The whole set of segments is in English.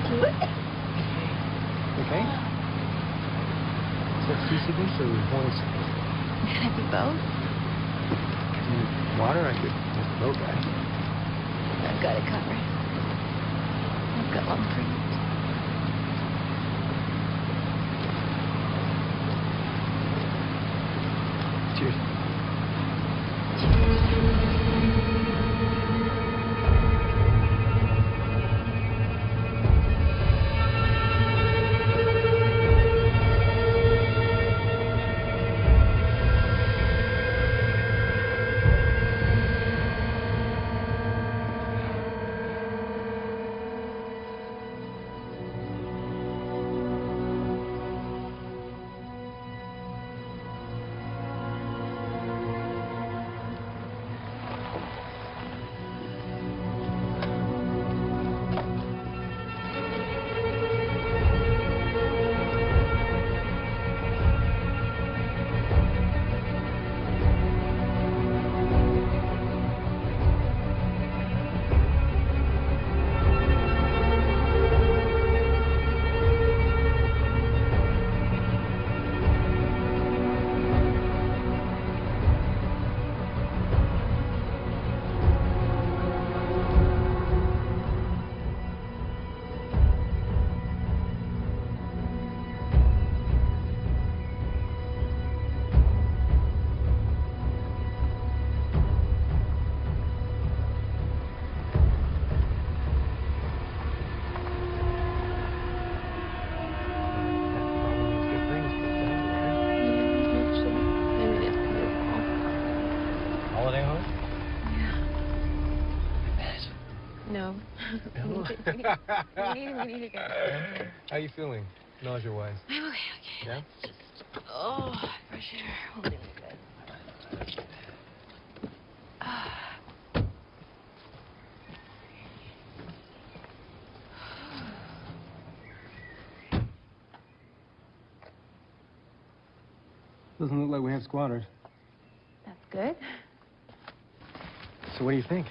Okay? Is that seasickness or morning sickness? Can I do both? Water, I could take the boat back. I've got it covered. I've got one for you. Cheers. No. We need to go. How you feeling, nausea-wise? I'm okay. Yeah? Fresh air. Holding me good. Doesn't look like we have squatters. That's good. So what do you think?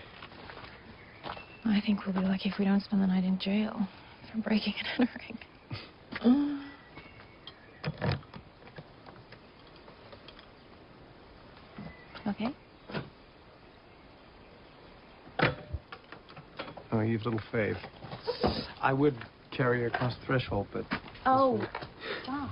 I think we'll be lucky if we don't spend the night in jail for breaking and entering. Okay? Oh, you've little faith. I would carry her across the threshold, but... Oh, stop.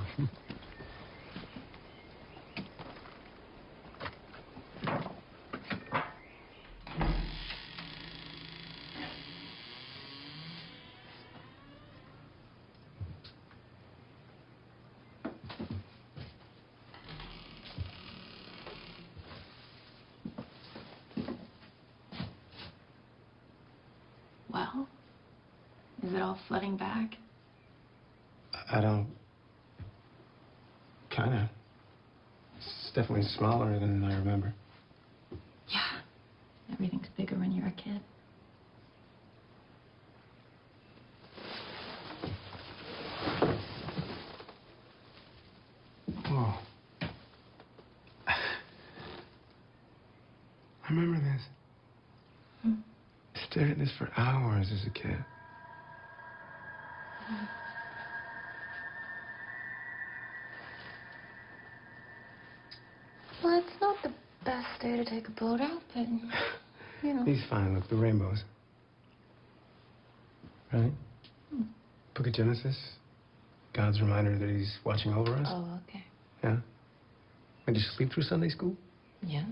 Well, is it all flooding back? I don't... Kinda. It's definitely smaller than I remember. Yeah. Everything's bigger when you're a kid. Whoa. I remember this. I stared at this for hours as a kid. Well, it's not the best day to take a boat out, but, you know. He's fine. Look, the rainbows. Right? Book of Genesis. God's reminder that he's watching over us. Oh, okay. Yeah? Did you sleep through Sunday school? Yes.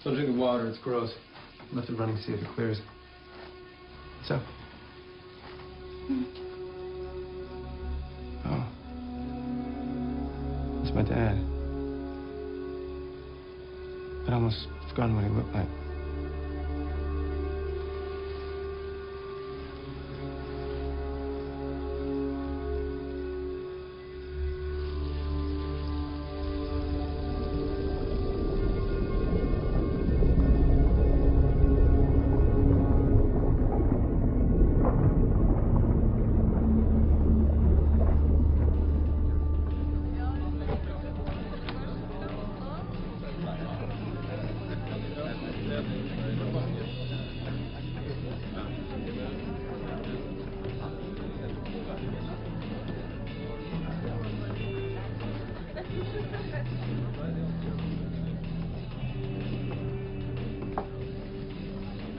Don't drink the water, it's gross. Left it running, see if it clears. What's up? Oh. It's my dad. I'd almost forgotten what he looked like.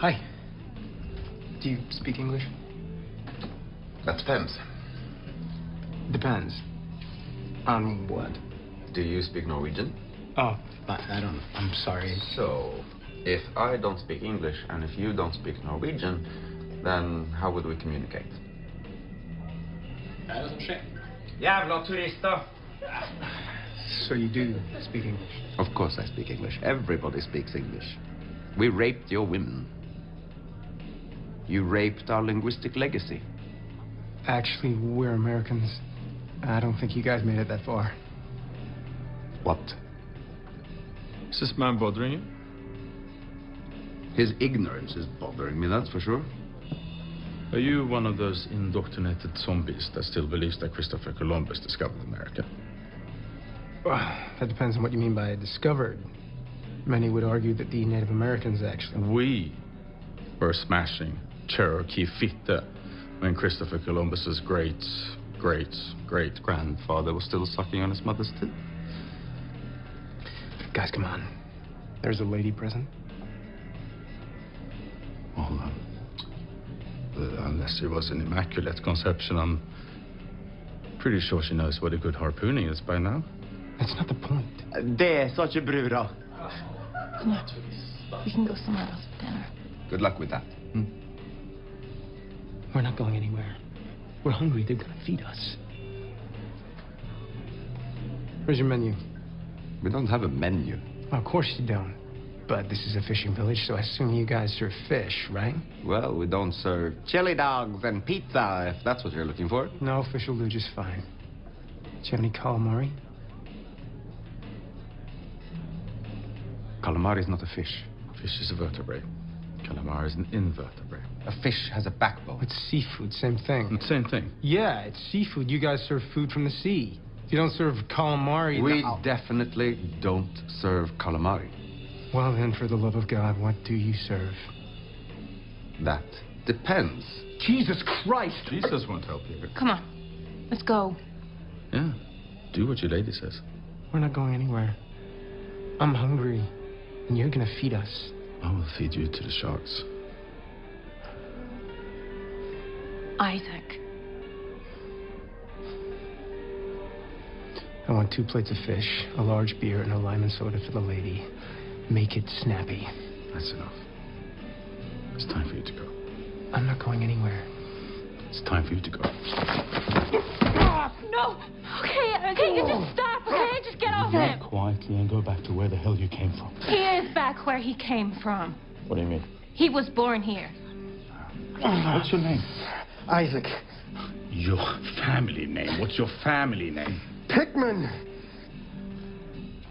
Hi. Do you speak English? That depends. Depends. On what? Do you speak Norwegian? Oh, I don't know. I'm sorry. So, if I don't speak English and if you don't speak Norwegian, then how would we communicate? Det är som sker. Jävla turister! So you do speak English? Of course I speak English. Everybody speaks English. We raped your women. You raped our linguistic legacy. Actually, we're Americans. I don't think you guys made it that far. What? Is this man bothering you? His ignorance is bothering me, that's for sure. Are you one of those indoctrinated zombies that still believes that Christopher Columbus discovered America? Well, that depends on what you mean by discovered. Many would argue that the Native Americans actually... We were smashing Cherokee Fitte when Christopher Columbus's great-great-great-grandfather was still sucking on his mother's teeth. Guys, come on. There's a lady present. Well, unless it was an immaculate conception, I'm pretty sure she knows what a good harpooning is by now. That's not the point. Det sa ikke brura. Come on. We can go somewhere else for dinner. Good luck with that. We're not going anywhere. We're hungry. They're gonna feed us. Where's your menu? We don't have a menu. Well, of course you don't. But this is a fishing village, so I assume you guys serve fish, right? Well, we don't serve chili dogs and pizza, if that's what you're looking for. No, fish will do just fine. Do you have any calamari? Calamari is not a fish. Fish is a vertebrate. Calamari is an invertebrate. A fish has a backbone. It's seafood, same thing. Same thing. Yeah, it's seafood. You guys serve food from the sea. If you don't serve calamari... We no. definitely don't serve calamari. Well then, for the love of God, what do you serve? That depends. Jesus Christ! Jesus won't help you. Come on. Let's go. Yeah. Do what your lady says. We're not going anywhere. I'm hungry, and you're gonna feed us. I will feed you to the sharks. Isaac. I want 2 plates of fish, a large beer, and a lime and soda for the lady. Make it snappy. That's enough. It's time for you to go. I'm not going anywhere. It's time for you to go. No! Okay, you just stop, okay? Just get off him. Quietly and go back to where the hell you came from. He is back where he came from. What do you mean? He was born here. What's your name? Isaac. Your family name. What's your family name? Pickman!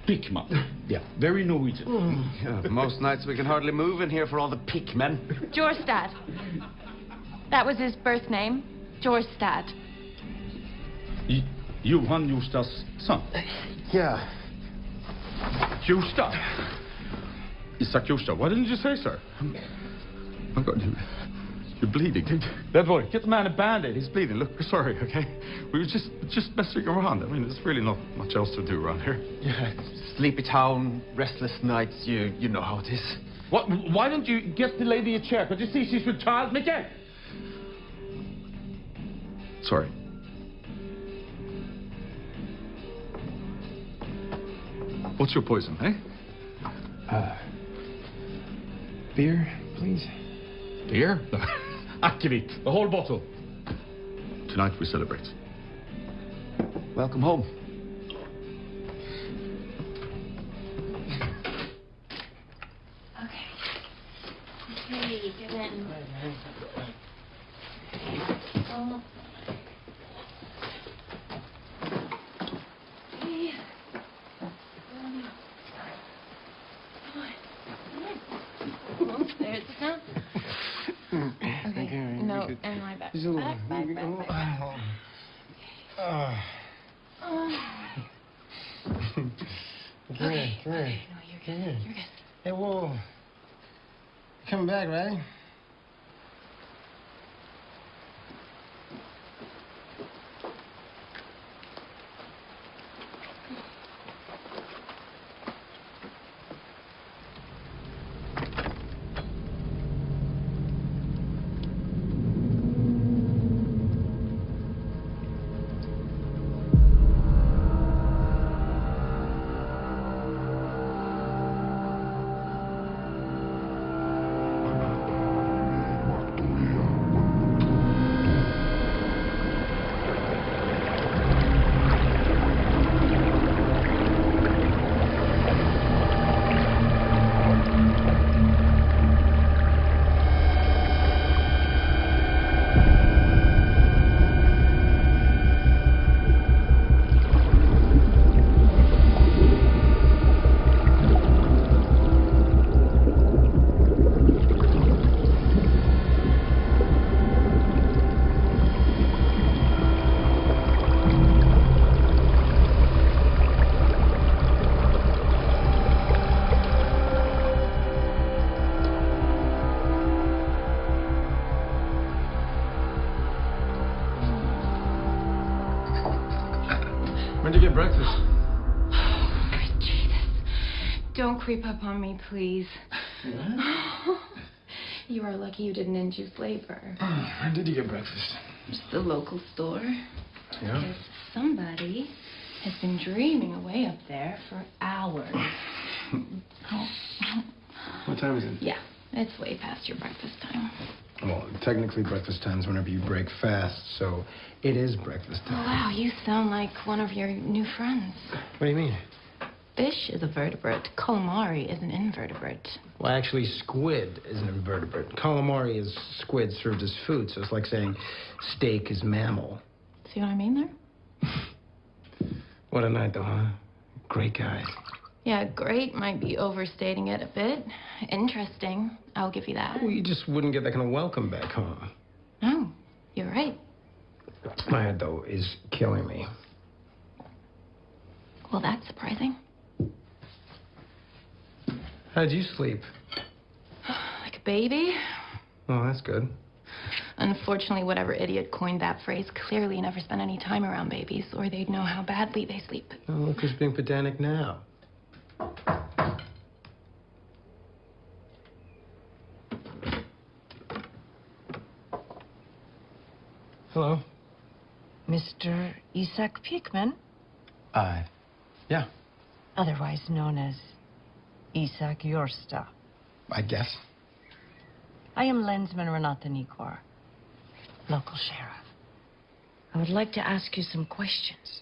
Pickman. Yeah, very Norwegian. Yeah, most nights we can hardly move in here for all the pickmen. Jorstad. That was his birth name. Jorstad. Johan Jorstad's son. Yeah. Jorstad. Isaac Jorstad. Why didn't you say so? Oh, God, you're bleeding. That boy, get the man a Band-Aid. He's bleeding. Look, we're sorry, okay? We were just messing around. I mean, there's really not much else to do around here. Yeah, sleepy town, restless nights, you know how it is. What? Why don't you get the lady a chair? Can't you see she's with child, Micke? Sorry. What's your poison, eh? Beer, please? Beer? Akivit, the whole bottle. Tonight we celebrate. Welcome home. Okay. Hey, get in. Oh. Hey. Come on. There, sit down. Okay. No, and lie back. Back. Come here. Okay, no, you're good. You're good. Hey, whoa. You're coming back, right? When'd you get breakfast? Jesus. Don't creep up on me, please. What? You are lucky you didn't induce labor. Where did you get breakfast? Just the local store. Yeah? Because somebody has been dreaming away up there for hours. Oh. What time is it? Yeah, it's way past your breakfast time. Well, technically breakfast time's whenever you break fast, so it is breakfast Oh, time. wow, you sound like one of your new friends. What do you mean? Fish is a vertebrate. Calamari is an invertebrate. Well, actually, squid is an invertebrate. Calamari is squid served as food, so it's like saying steak is mammal. See what I mean there? What a night, though, huh? Great guy. Yeah, great might be overstating it a bit. Interesting, I'll give you that. Well, you just wouldn't get that kind of welcome back home. No, you're right. My head, though, is killing me. Well, that's surprising. How'd you sleep? Like a baby? Oh, that's good. Unfortunately, whatever idiot coined that phrase clearly never spent any time around babies, or they'd know how badly they sleep. Oh, look who's being pedantic now. Hello? Mr. Isaac Piekman, Yeah, otherwise known as Isaac Yorsta. I guess. I am Lensman Renata Nikor, local sheriff. I would like to ask you some questions.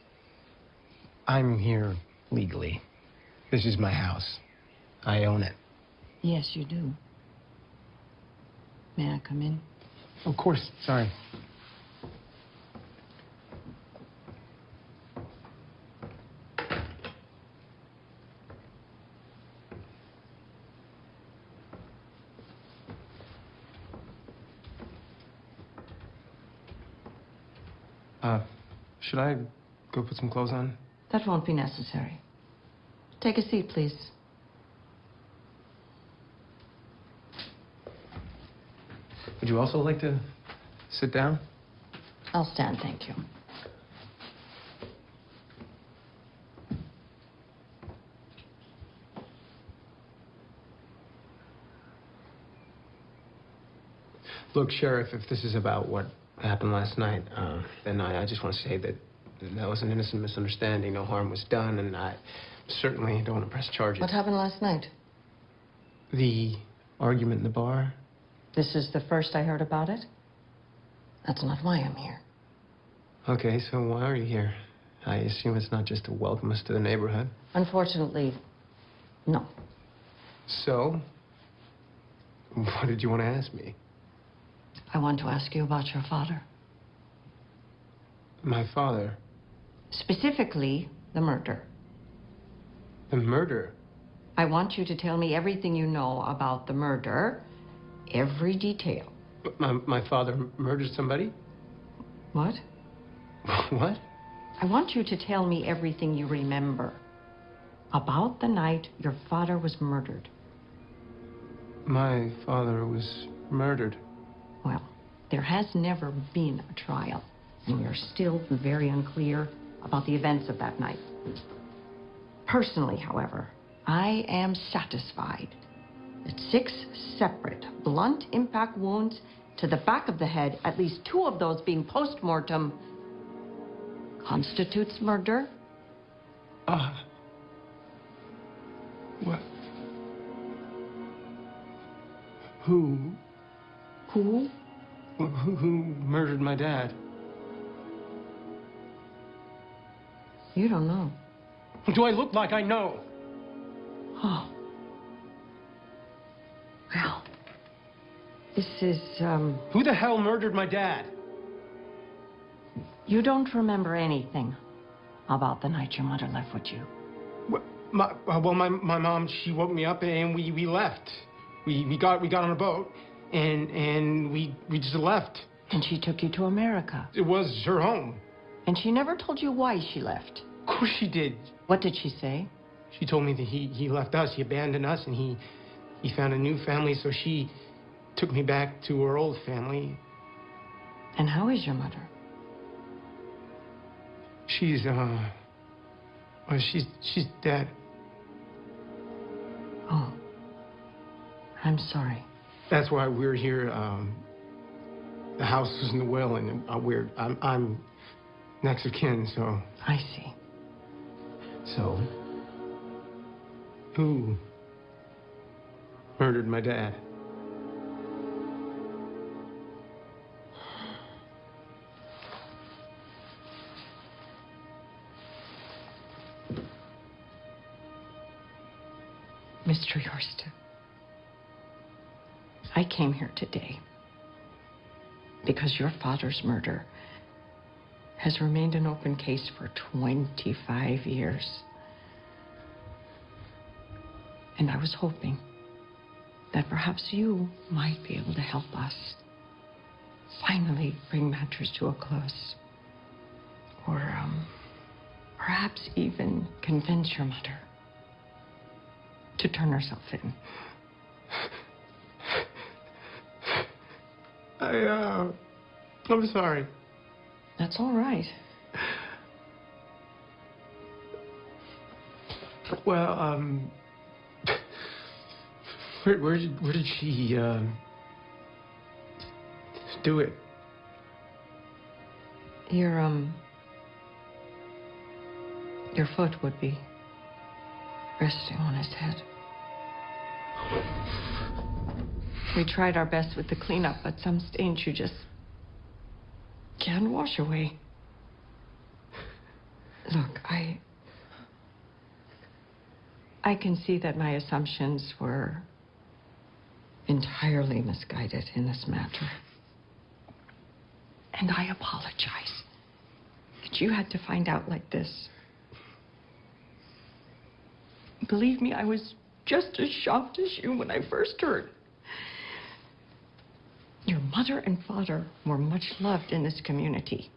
I'm here legally. This is my house. I own it. Yes, you do. May I come in? Of course, sorry. Should I go put some clothes on? That won't be necessary. Take a seat, please. Would you also like to sit down? I'll stand, thank you. Look, Sheriff, if this is about what happened last night, then I just want to say that that was an innocent misunderstanding. No harm was done, and I certainly don't want to press charges. What happened last night? The argument in the bar. This is the first I heard about it. That's not why I'm here. Okay, so why are you here? I assume it's not just to welcome us to the neighborhood. Unfortunately, no. So, what did you want to ask me? I want to ask you about your father. My father? Specifically, the murder. The murder? I want you to tell me everything you know about the murder, every detail. My father murdered somebody? What? What? I want you to tell me everything you remember about the night your father was murdered. My father was murdered. Well, there has never been a trial, and we are still very unclear about the events of that night. Personally, however, I am satisfied that 6 separate blunt impact wounds to the back of the head, at least 2 of those being post-mortem, constitutes murder. What? Who? Who? Who murdered my dad? You don't know. Do I look like I know? Oh. Well, this is, Who the hell murdered my dad? You don't remember anything about the night your mother left with you. My mom, she woke me up and we left. We got on a boat and we just left. And she took you to America. It was her home. And she never told you why she left. Of course she did. What did she say? She told me that he left us, he abandoned us, and he found a new family, so she took me back to her old family. And how is your mother? She's dead. Oh. I'm sorry. That's why we're here. The house was in the will, and I'm next of kin, so. I see. So, who murdered my dad? Mr. Yorst, I came here today because your father's murder has remained an open case for 25 years. And I was hoping that perhaps you might be able to help us finally bring matters to a close. Or perhaps even convince your mother to turn herself in. I'm sorry. That's all right. Well, where did she do it? Your foot would be resting on his head. We tried our best with the cleanup, but some stains you just can't wash away. Look, I can see that my assumptions were entirely misguided in this matter. And I apologize that you had to find out like this. Believe me, I was just as shocked as you when I first heard. Your mother and father were much loved in this community.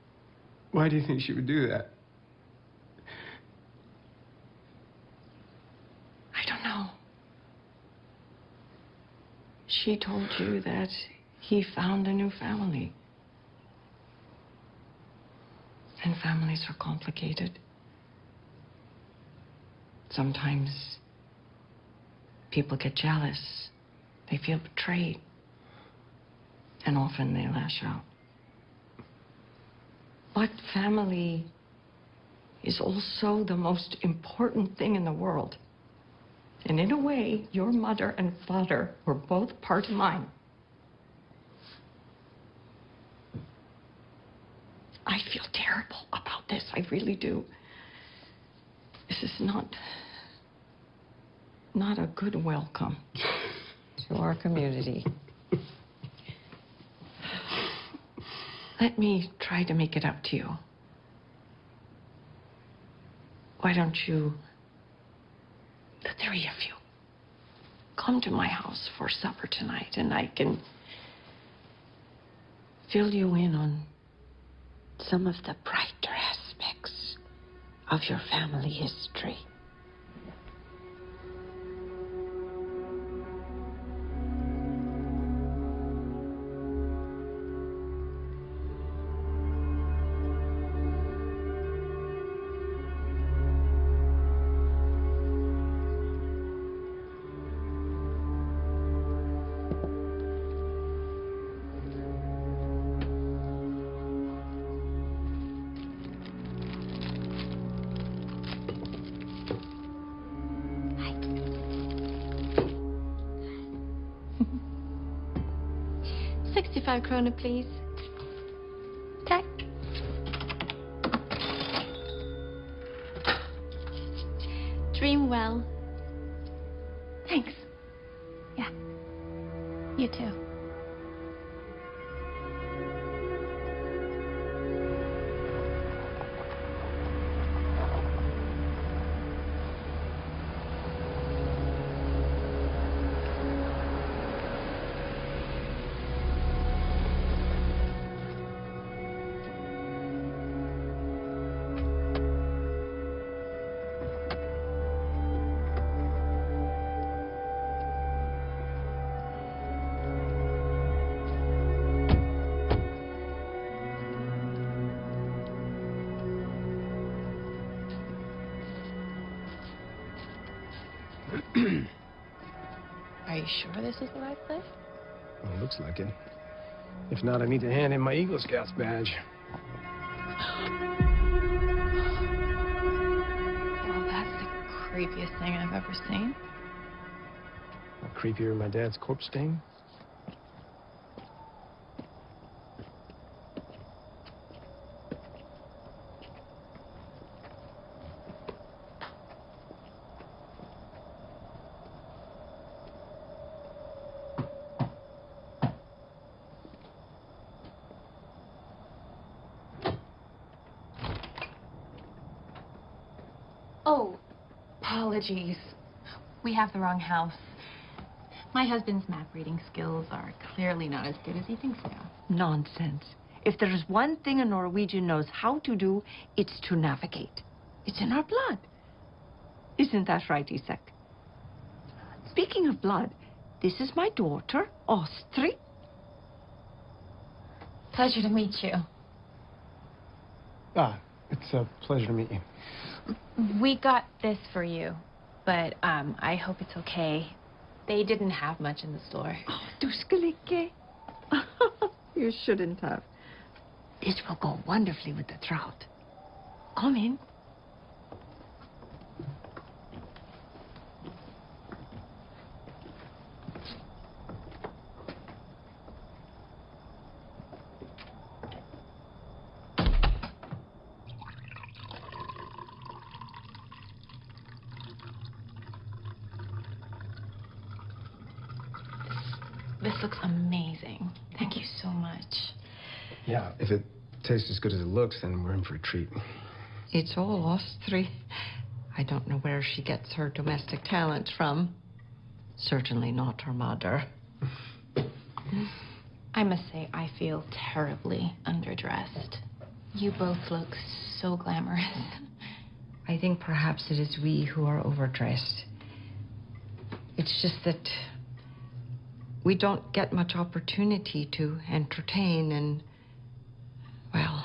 Why do you think she would do that? I don't know. She told you that he found a new family. And families are complicated. Sometimes people get jealous. They feel betrayed. And often they lash out. But family is also the most important thing in the world. And in a way, your mother and father were both part of mine. I feel terrible about this. I really do. This is not a good welcome to our community. Let me try to make it up to you. Why don't you, the three of you, come to my house for supper tonight, and I can fill you in on some of the brighter aspects of your family history. Krona, please. Tack. Dream well. Thanks. Yeah. You too. Are you sure this is the right place? Well, it looks like it. If not, I need to hand in my Eagle Scouts badge. Well, that's the creepiest thing I've ever seen. Creepier than my dad's corpse stain. Oh, apologies. We have the wrong house. My husband's map reading skills are clearly not as good as he thinks they are. Nonsense. If there is one thing a Norwegian knows how to do, it's to navigate. It's in our blood. Isn't that right, Isak? Speaking of blood, this is my daughter, Astrid. Pleasure to meet you. Ah, it's a pleasure to meet you. We got this for you, but I hope it's okay. They didn't have much in the store. Oh, du skulle ikke. You shouldn't have. This will go wonderfully with the trout. Come in. This looks amazing. Thank you so much. Yeah, if it tastes as good as it looks, then we're in for a treat. It's all Astrid. I don't know where she gets her domestic talent from. Certainly not her mother. I must say, I feel terribly underdressed. You both look so glamorous. I think perhaps it is we who are overdressed. It's just that we don't get much opportunity to entertain, and, well,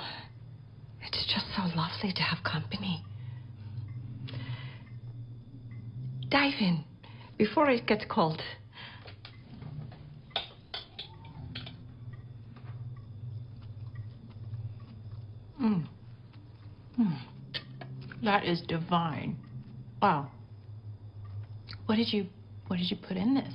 it's just so lovely to have company. Dive in before it gets cold. That is divine. Wow. What did you put in this?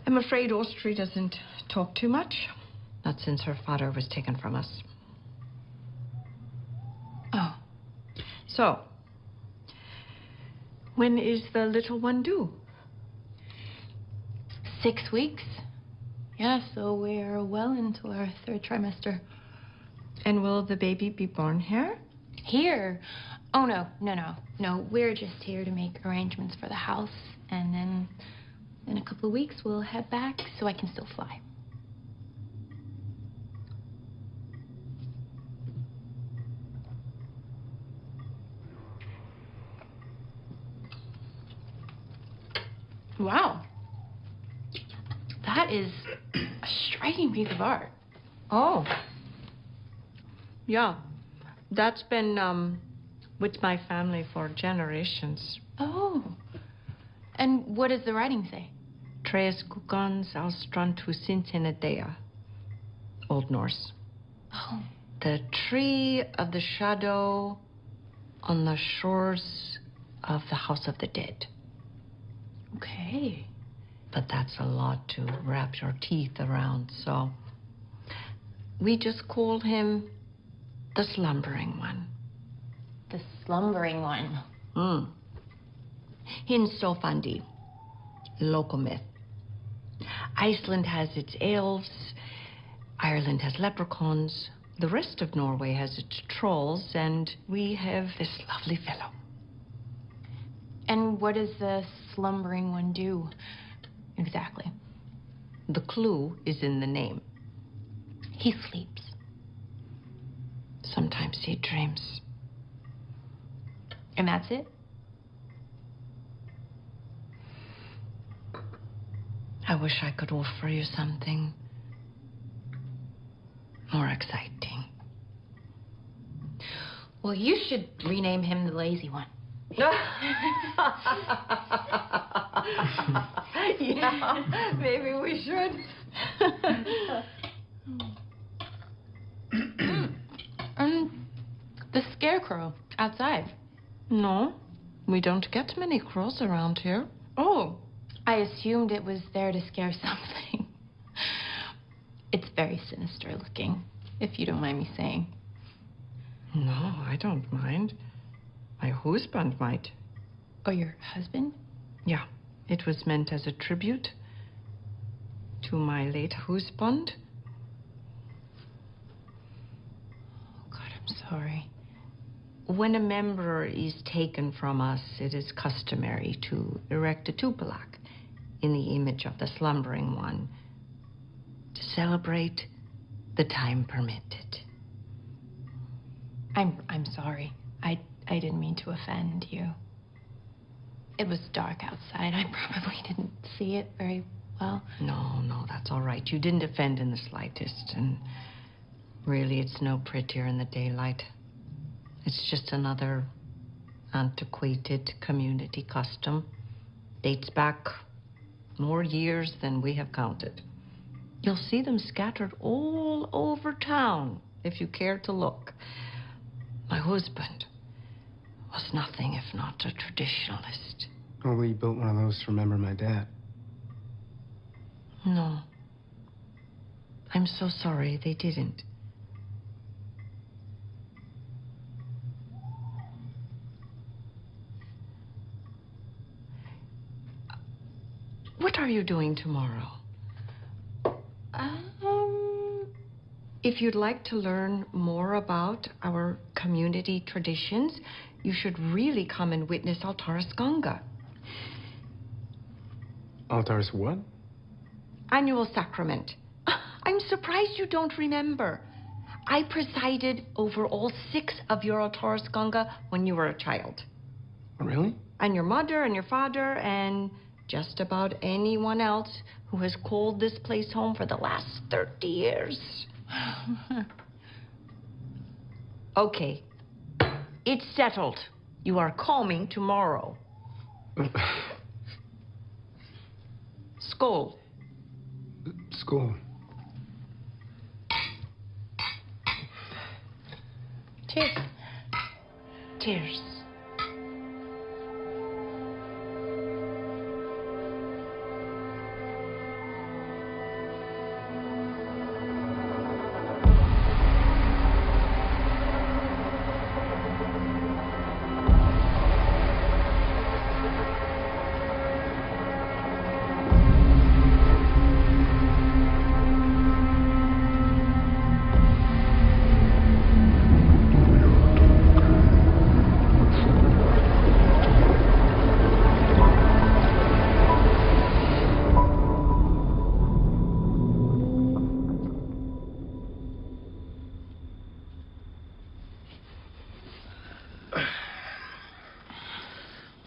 I'm afraid Austria doesn't talk too much. Not since her father was taken from us. Oh. So, when is the little one due? 6 weeks. Yeah, so we're well into our 3rd trimester. And will the baby be born here? Here? Oh, no. No, we're just here to make arrangements for the house. And then in a couple of weeks, we'll head back so I can still fly. Wow. That is a striking piece of art. Oh. Yeah. That's been with my family for generations. Oh. And what does the writing say? Tres kukans alstrantu sintinedea. Old Norse. Oh. The tree of the shadow on the shores of the House of the Dead. Okay. But that's a lot to wrap your teeth around, so we just call him the slumbering one. The slumbering one. Hinsofandi, local myth. Iceland has its elves, Ireland has leprechauns, the rest of Norway has its trolls, and we have this lovely fellow. And what does the slumbering one do exactly? The clue is in the name. He sleeps. Sometimes he dreams. And that's it? I wish I could offer you something more exciting. Well, you should rename him the lazy one. Yeah, maybe we should. The scarecrow outside. No, we don't get many crows around here. Oh, I assumed it was there to scare something. It's very sinister looking, if you don't mind me saying. No, I don't mind. My husband might. Oh, your husband? Yeah, it was meant as a tribute to my late husband. Oh, God, I'm sorry. When a member is taken from us, it is customary to erect a tupolak in the image of the slumbering one to celebrate the time permitted. I'm sorry. I didn't mean to offend you. It was dark outside. I probably didn't see it very well. No, that's all right. You didn't offend in the slightest, and really it's no prettier in the daylight. It's just another antiquated community custom. Dates back more years than we have counted. You'll see them scattered all over town if you care to look. My husband was nothing if not a traditionalist. Oh, we built one of those to remember my dad. No. I'm so sorry they didn't. What are you doing tomorrow? If you'd like to learn more about our community traditions, you should really come and witness Altaris Ganga. Altaris what? Annual sacrament. I'm surprised you don't remember. I presided over all 6 of your Altaris Ganga when you were a child. Really? And your mother and your father and just about anyone else who has called this place home for the last 30 years. Okay. It's settled. You are coming tomorrow. Skål. School. Cheers. Cheers.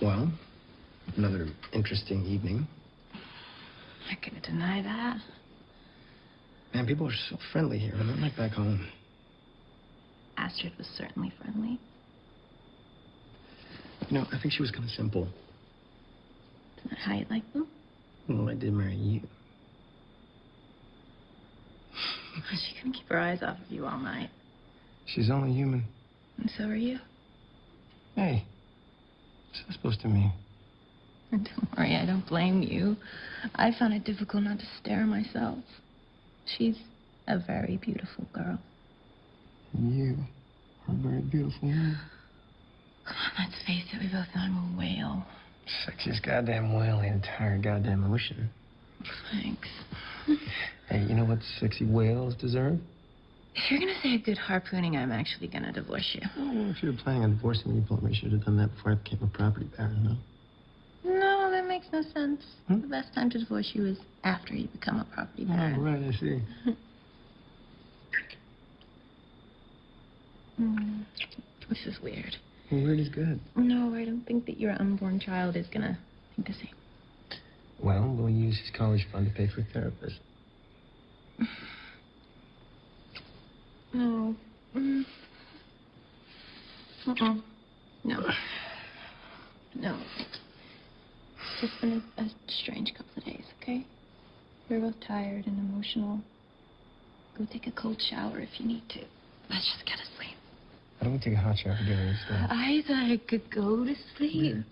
Well, another interesting evening. I couldn't deny that. Man, people are so friendly here, and not like back home. Astrid was certainly friendly. You know, I think she was kind of simple. Isn't that how you like them? Well, I did marry you. She couldn't keep her eyes off of you all night. She's only human. And so are you. Hey, what's that supposed to mean? And don't worry, I don't blame you. I found it difficult not to stare myself. She's a very beautiful girl. You are a very beautiful woman. Come on, let's face it, we both know I'm a whale. Sexiest goddamn whale in the entire goddamn ocean. Thanks. Hey, you know what sexy whales deserve? If you're gonna say a good harpooning, I'm actually gonna divorce you. Oh, if you're planning on divorcing me, you probably should have done that before I became a property baron, no? No, that makes no sense. The best time to divorce you is after you become a property baron. Oh, right, I see. This is weird. Well, weird is good. No, I don't think that your unborn child is gonna think the same. Well, we'll use his college fund to pay for a therapist. No. No. No. It's just been a strange couple of days, okay? We're both tired and emotional. Go take a cold shower if you need to. Let's just get to sleep. Why don't we take a hot shower together instead? I thought I could go to sleep.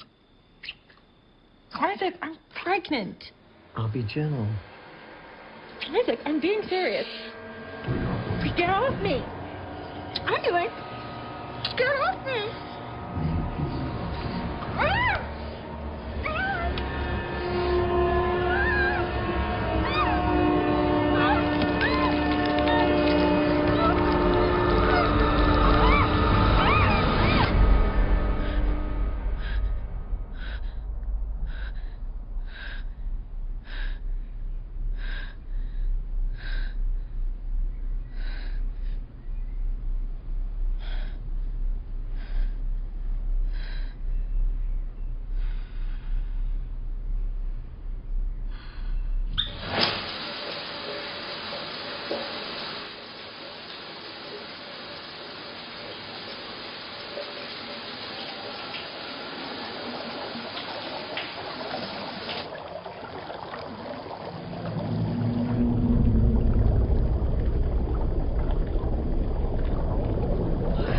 Isaac, I'm pregnant. I'll be gentle. Isaac, I'm being serious. Get off me. I'm doing. Get off me.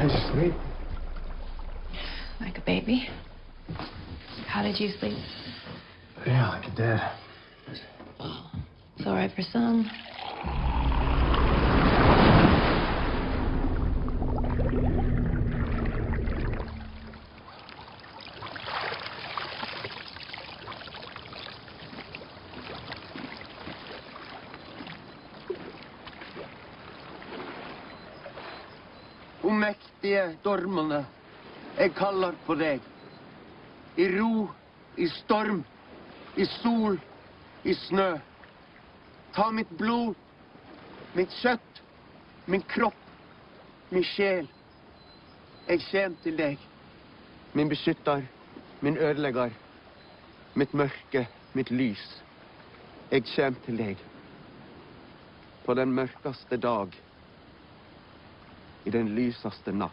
How'd you sleep? Like a baby. How did you sleep? Yeah, like a dad. It's all right for some. O mektige stormene, jeg kaller på deg. I ro, i storm, i sol, i snø. Ta mitt blod, mitt kjøtt, min kropp, min sjel. Jeg kjem til deg. Min beskytter, min ødelegger. Mitt mørke, mitt lys. Jeg kjem til deg. På den mørkeste dag. I den lyseste natt.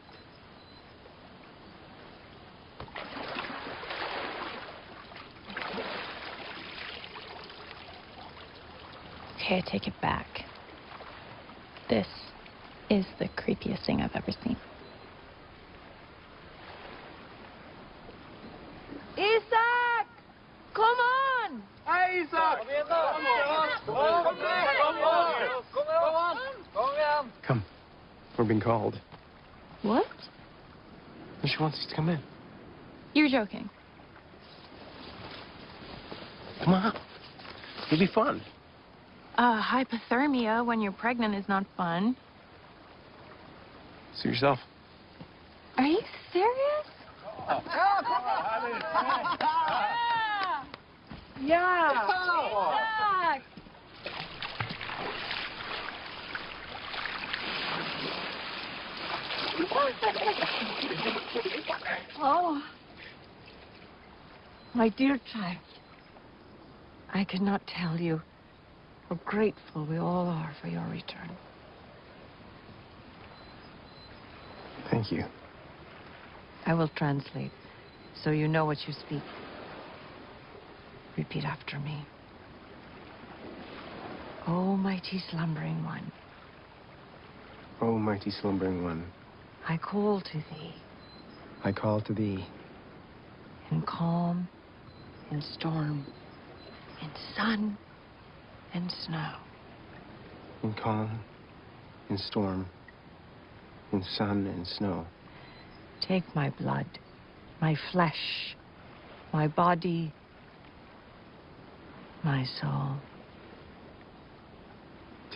Okay, I take it back. This is the creepiest thing I've ever seen. Come. We're being called. What? She wants us to come in. You're joking. Come on. It'll be fun. Hypothermia when you're pregnant is not fun. Suit yourself. Are you serious? Yeah. Oh, my dear child, I cannot tell you how grateful we all are for your return. Thank you. I will translate so you know what you speak. Repeat after me. O mighty slumbering one, O mighty slumbering one, I call to thee I call to thee. in calm, in storm, in sun, and snow. In calm, in storm, in sun and snow. Take my blood, my flesh, my body, my soul.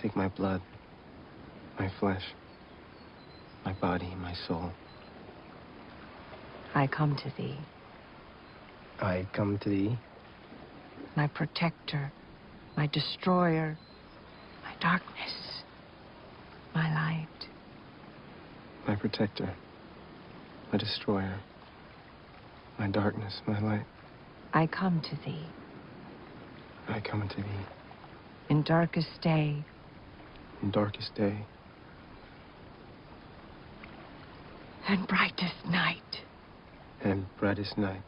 Take my blood, my flesh, my body, my soul. I come to thee, I come to thee, my protector, my destroyer, my darkness, my light. my protector, my destroyer, my darkness, my light. I come to thee I come to thee in darkest day, in darkest day and brightest night. and brightest night.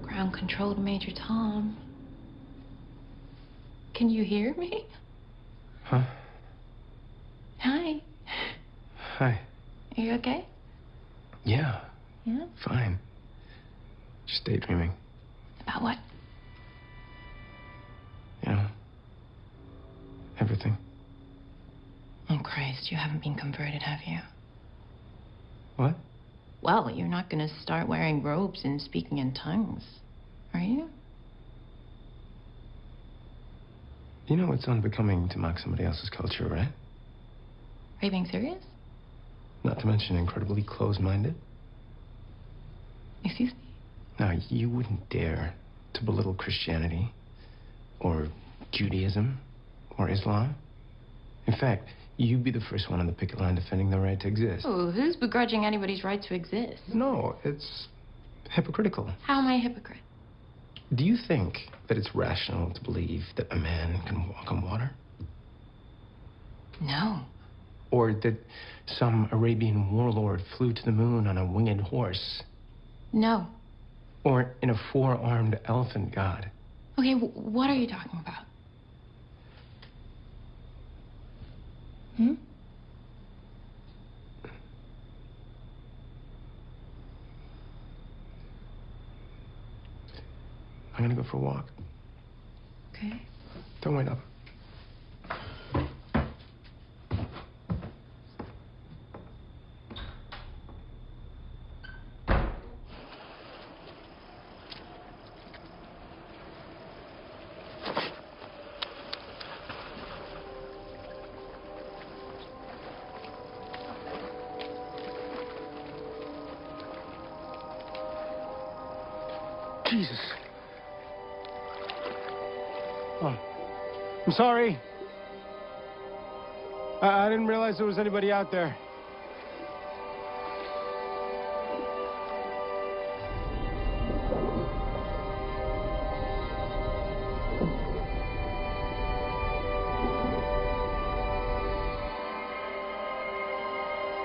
Ground control to Major Tom. Can you hear me? Huh? Hi. Hi. Are you okay? Yeah, Yeah? fine. Just daydreaming. About what? You know, everything. Oh, Christ, you haven't been converted, have you? What? Well, you're not going to start wearing robes and speaking in tongues, are you? You know it's unbecoming to mock somebody else's culture, right? Are you being serious? Not to mention incredibly close-minded. Excuse me? Now, you wouldn't dare to belittle Christianity or Judaism or Islam. In fact, you'd be the first one on the picket line defending the right to exist. Oh, who's begrudging anybody's right to exist? No, it's hypocritical. How am I a hypocrite? Do you think that it's rational to believe that a man can walk on water? No. Or that some Arabian warlord flew to the moon on a winged horse? No. Or in a four-armed elephant god? Okay, what are you talking about? Hmm? I'm gonna go for a walk. Okay. Don't wait up. Jesus. Oh, I'm sorry. I didn't realize there was anybody out there.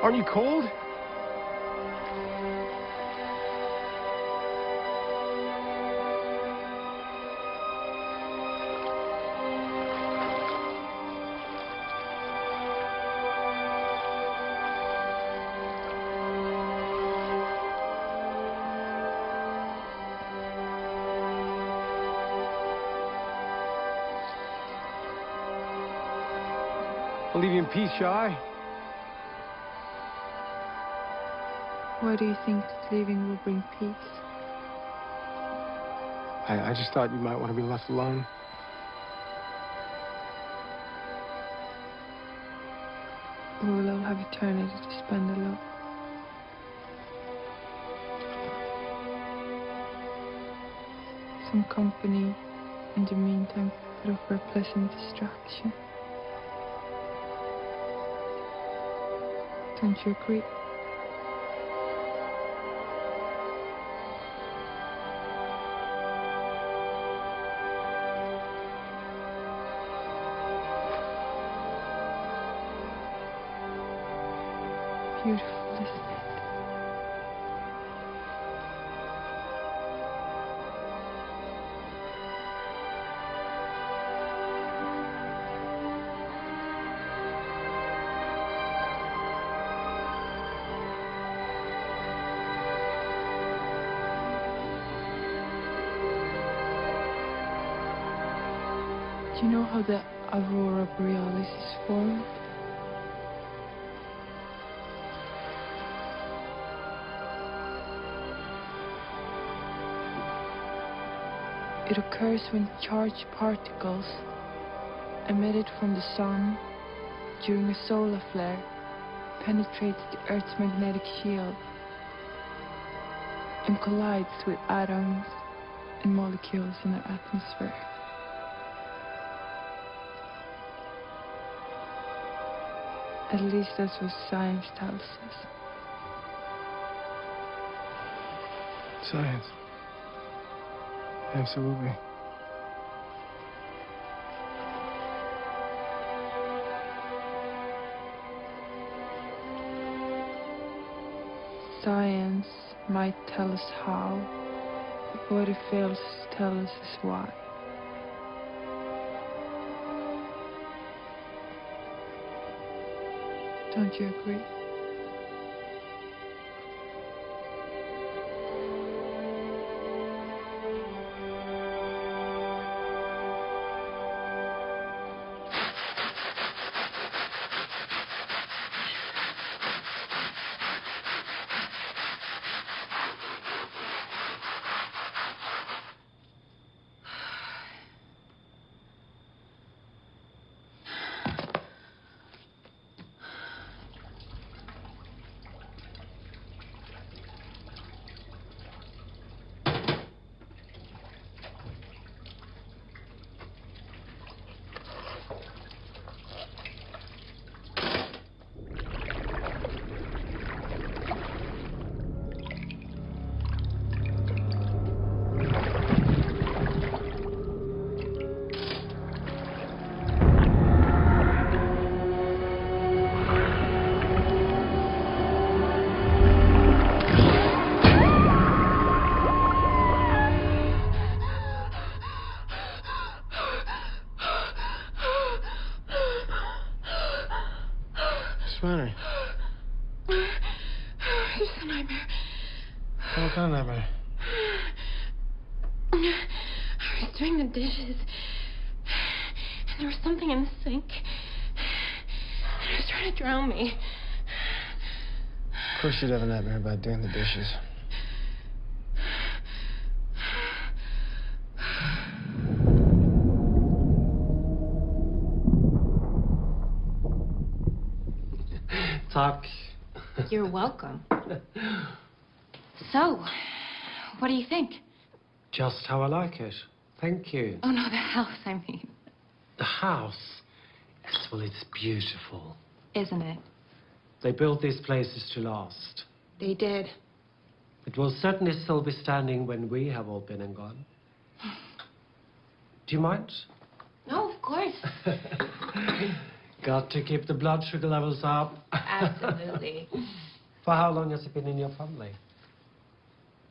Aren't you cold? I'll leave you in peace, Shy. Why do you think that leaving will bring peace? I just thought you might want to be left alone. Or will I have eternity to spend alone? Some company in the meantime could offer a pleasant distraction. Don't you agree? Beautiful, isn't it? Do you know how the Aurora Borealis is formed? It occurs when charged particles emitted from the sun during a solar flare penetrate the Earth's magnetic field and collides with atoms and molecules in our atmosphere. At least that's what science tells us. Science. Absolutely. Science might tell us how, but what it fails to tell us is why. Don't you agree? Matter? It's a nightmare. What kind of nightmare? I was doing the dishes, and there was something in the sink, and it was trying to drown me. Of course you'd have a nightmare about doing the dishes. Tack. You're welcome. So, what do you think? Just how I like it. Thank you. Oh, no, the house, I mean. The house? Yes, well, it's beautiful. Isn't it? They built these places to last. They did. It will certainly still be standing when we have all been and gone. Do you mind? No, of course. Got to keep the blood sugar levels up. Absolutely. For how long has it been in your family?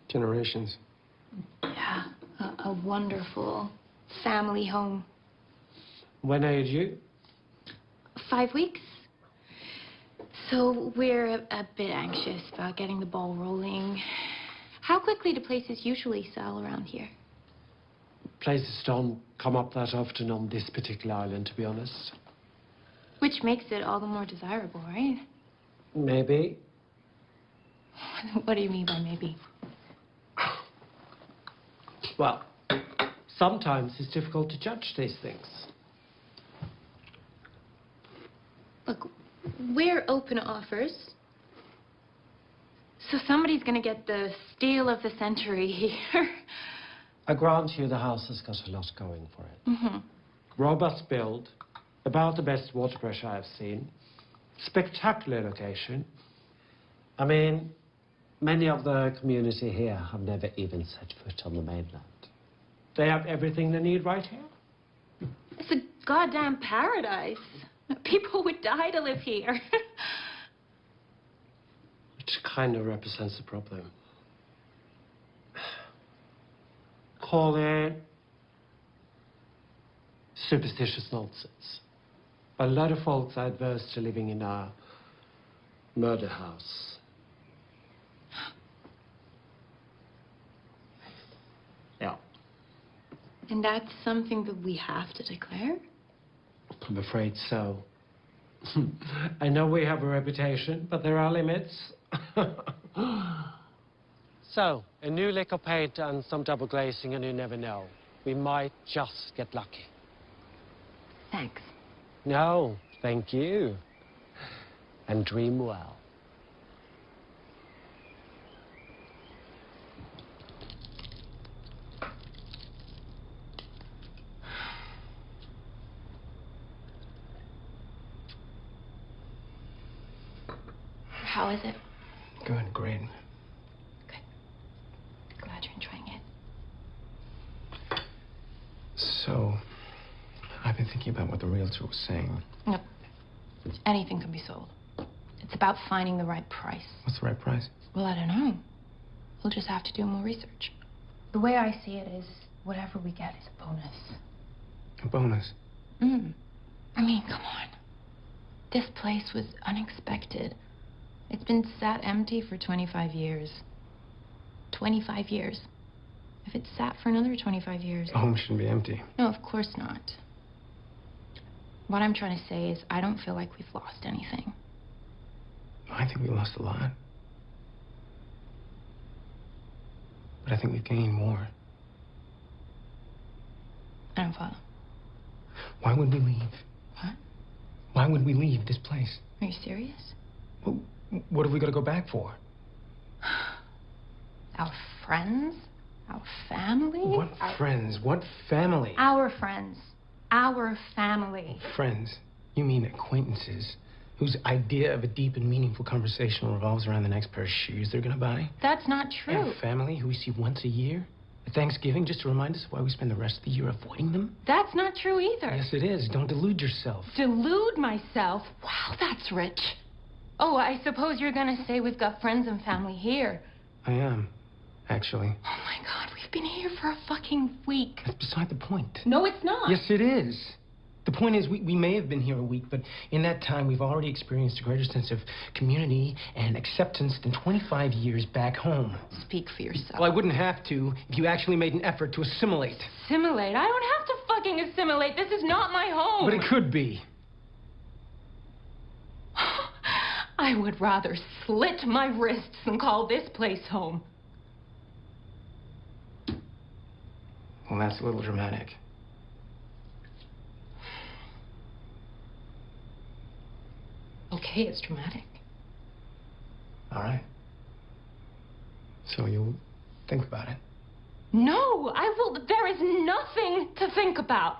Generations. Yeah, a wonderful family home. When are you? 5 weeks. So we're a bit anxious about getting the ball rolling. How quickly do places usually sell around here? Places don't come up that often on this particular island, to be honest. Which makes it all the more desirable, right? Maybe. What do you mean by maybe? Well, sometimes it's difficult to judge these things. Look, we're open to offers. So somebody's gonna get the steal of the century here. I grant you the house has got a lot going for it. Mm-hmm. Robust build, about the best water pressure I've seen, spectacular location. I mean, many of the community here have never even set foot on the mainland. They have everything they need right here. It's a goddamn paradise. People would die to live here. Which kind of represents the problem. Call it superstitious nonsense. A lot of folks are adverse to living in a murder house. Yeah. And that's something that we have to declare? I'm afraid so. I know we have a reputation, but there are limits. So, a new lick of paint and some double glazing, and you never know. We might just get lucky. Thanks. No, thank you. And dream well. How is it? Good, great. Good. Glad you're enjoying it. So, I've been thinking about what the realtor was saying. No. Anything can be sold. It's about finding the right price. What's the right price? Well, I don't know. We'll just have to do more research. The way I see it is, whatever we get is a bonus. A bonus? I mean, come on. This place was unexpected. It's been sat empty for 25 years. 25 years. If it sat for another 25 years... A home shouldn't be empty. No, of course not. What I'm trying to say is I don't feel like we've lost anything. I think we lost a lot. But I think we've gained more. I don't follow. Why would we leave? What? Why would we leave this place? Are you serious? Well, what have we got to go back for? Our friends? Our family? What friends? What family? Our friends. Our family. Friends? You mean acquaintances whose idea of a deep and meaningful conversation revolves around the next pair of shoes they're going to buy? That's not true. And family who we see once a year? At Thanksgiving, just to remind us why we spend the rest of the year avoiding them? That's not true either. Yes, it is. Don't delude yourself. Delude myself? Wow, that's rich. Oh, I suppose you're going to say we've got friends and family here. I am, actually. Oh, my God, we've been here for a fucking week. That's beside the point. No, it's not. Yes, it is. The point is, we may have been here a week, but in that time, we've already experienced a greater sense of community and acceptance than 25 years back home. Speak for yourself. Well, I wouldn't have to if you actually made an effort to assimilate. Assimilate? I don't have to fucking assimilate. This is not my home. But it could be. I would rather slit my wrists than call this place home. Well, that's a little dramatic. Okay, it's dramatic. All right. So you'll think about it. No, I will. There is nothing to think about.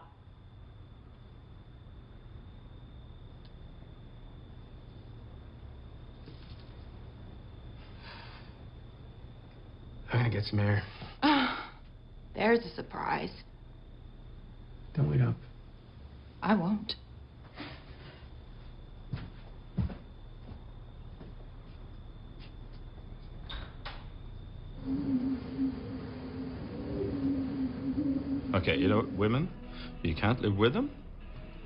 I'm gonna get some air. There's a surprise. Don't wait up. I won't. Okay, you know, women, you can't live with them,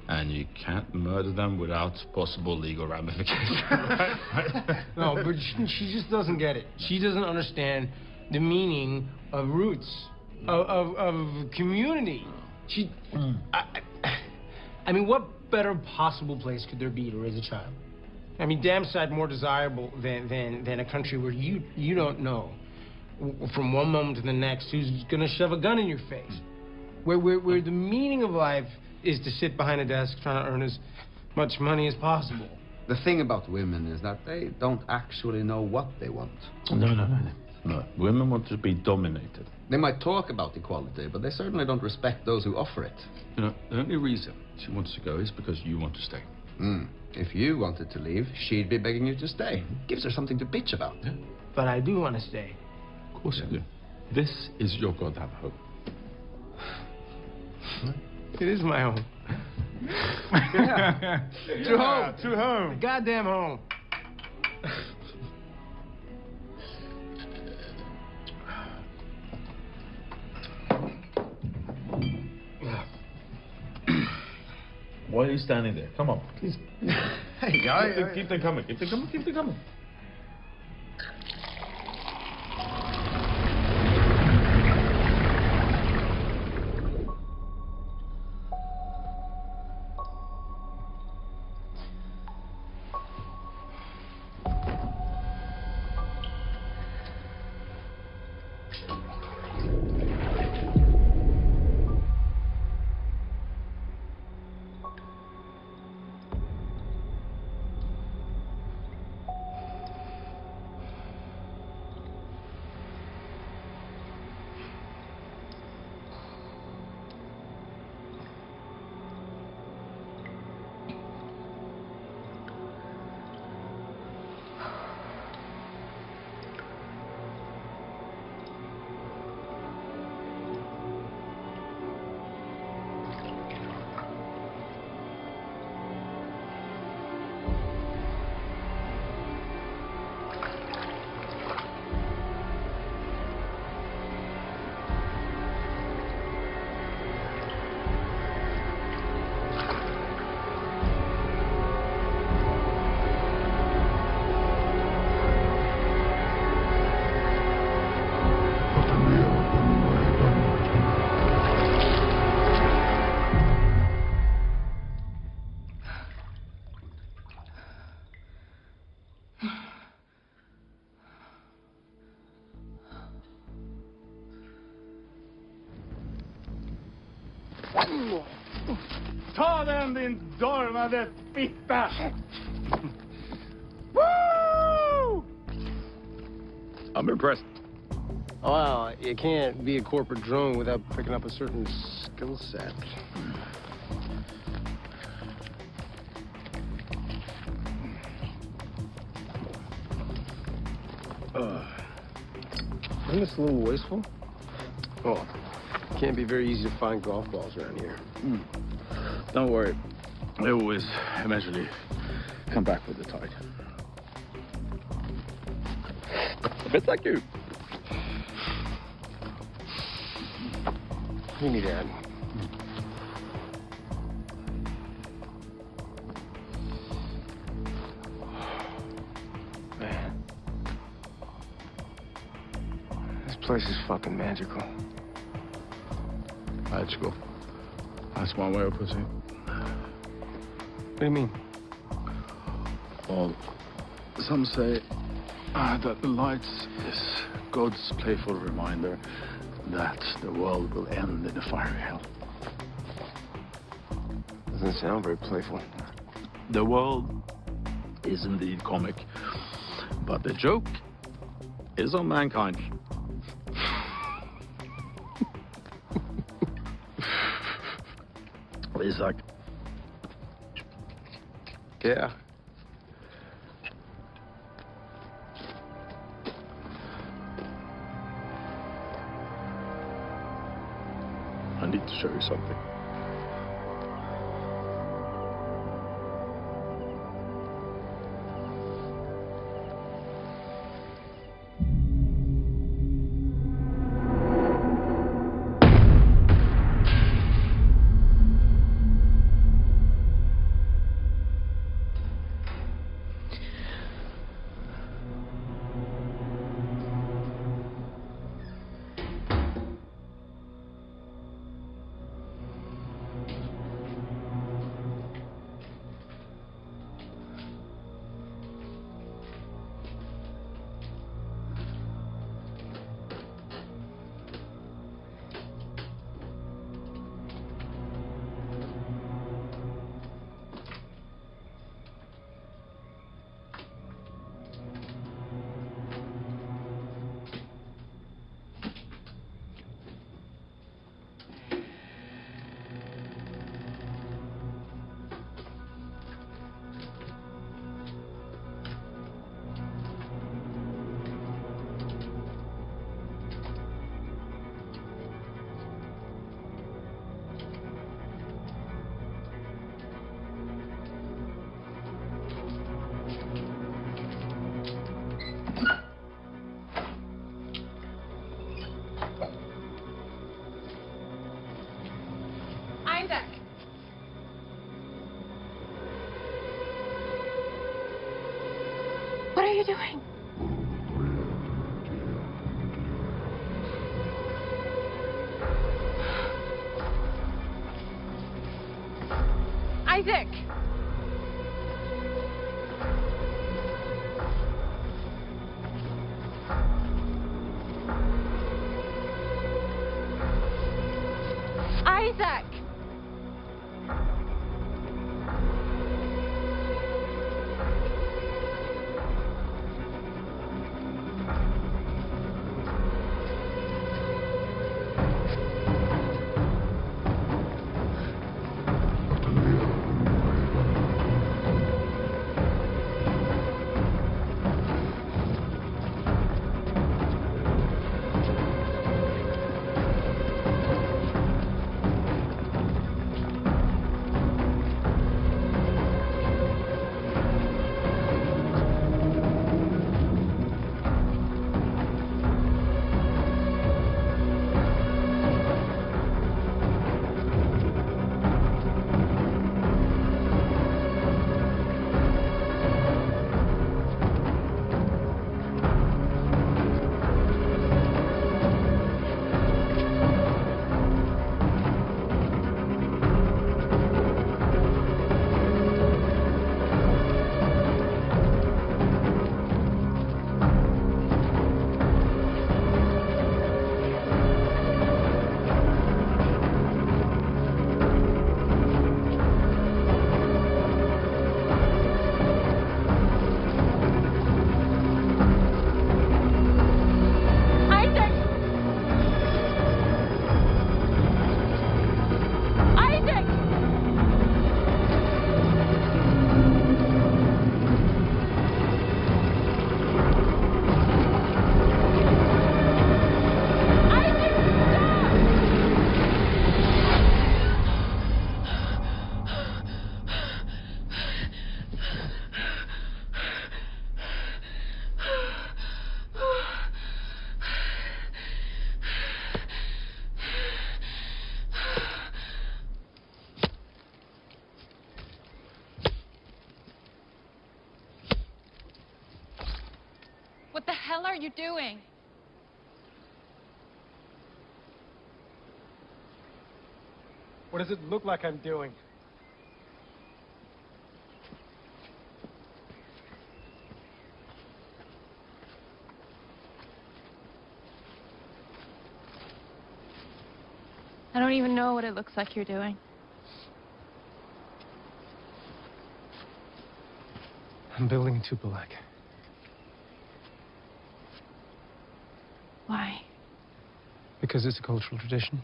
and you can't murder them without possible legal ramifications. Right? No, but she just doesn't get it. She doesn't understand the meaning of roots, of community. I mean, what better possible place could there be to raise a child? I mean, damn sight more desirable than a country where you don't know from one moment to the next who's gonna shove a gun in your face. Where the meaning of life is to sit behind a desk trying to earn as much money as possible. The thing about women is that they don't actually know what they want. No. Women want to be dominated. They might talk about equality, but they certainly don't respect those who offer it. You know, the only reason she wants to go is because you want to stay. If you wanted to leave, she'd be begging you to stay. Gives her something to bitch about. Yeah. But I do want to stay. Of course you do. This is your goddamn home. It is my home. Yeah. To home. The goddamn home. Why are you standing there? Come on, please. Hey, guy. Keep them coming. Keep them coming. Keep them coming. Ta den din dormade fitta! Woo! I'm impressed. Well, you can't be a corporate drone without picking up a certain skill set. Isn't this a little wasteful? Oh, can't be very easy to find golf balls around here. Don't worry. They always eventually come back with the tide. A bit like you. Give me that. Man. This place is fucking magical. Magical. That's one way of putting it. What do you mean? Well, some say that the lights is God's playful reminder that the world will end in a fiery hell. Doesn't sound very playful. The world is indeed comic, but the joke is on mankind. Isak. Yeah. I need to show you something. Isaac! What are you doing? Isaac! Isaac! What the hell are you doing? What does it look like I'm doing? I don't even know what it looks like you're doing. I'm building a Tupolek. Why? Because it's a cultural tradition.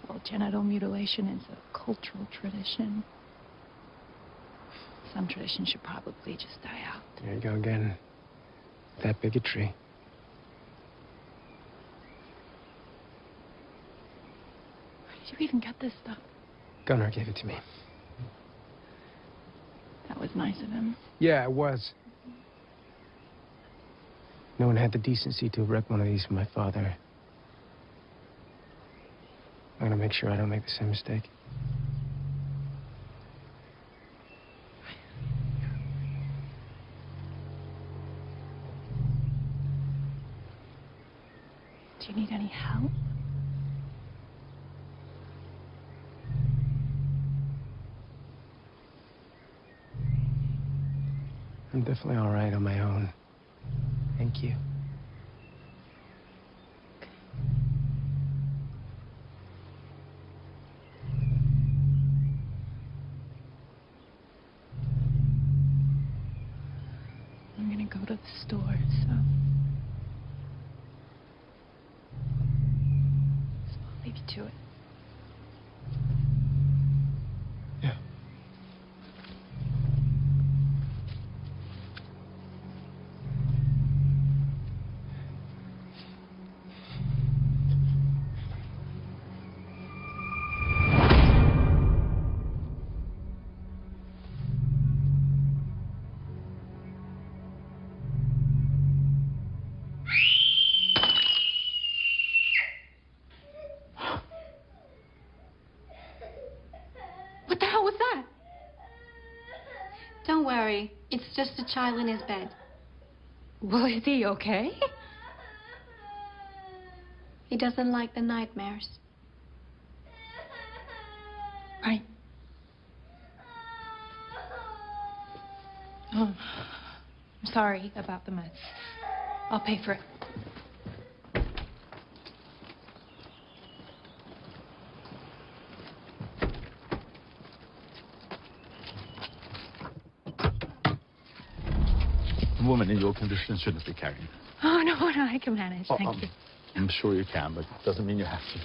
Well, genital mutilation is a cultural tradition. Some traditions should probably just die out. There you go again. That bigotry. Where did you even get this stuff? Gunnar gave it to me. That was nice of him. Yeah, it was. No one had the decency to erect one of these for my father. I'm gonna make sure I don't make the same mistake. Do you need any help? I'm definitely all right on my own. Thank you. I'm gonna go to the store, so I'll leave you to it. Yeah. What the hell was that? Don't worry. It's just a child in his bed. Well, is he okay? He doesn't like the nightmares. Right. Oh, I'm sorry about the mess. I'll pay for it. A woman in your condition shouldn't be carrying. Oh, no, I can manage. Thank you. I'm sure you can, but it doesn't mean you have to.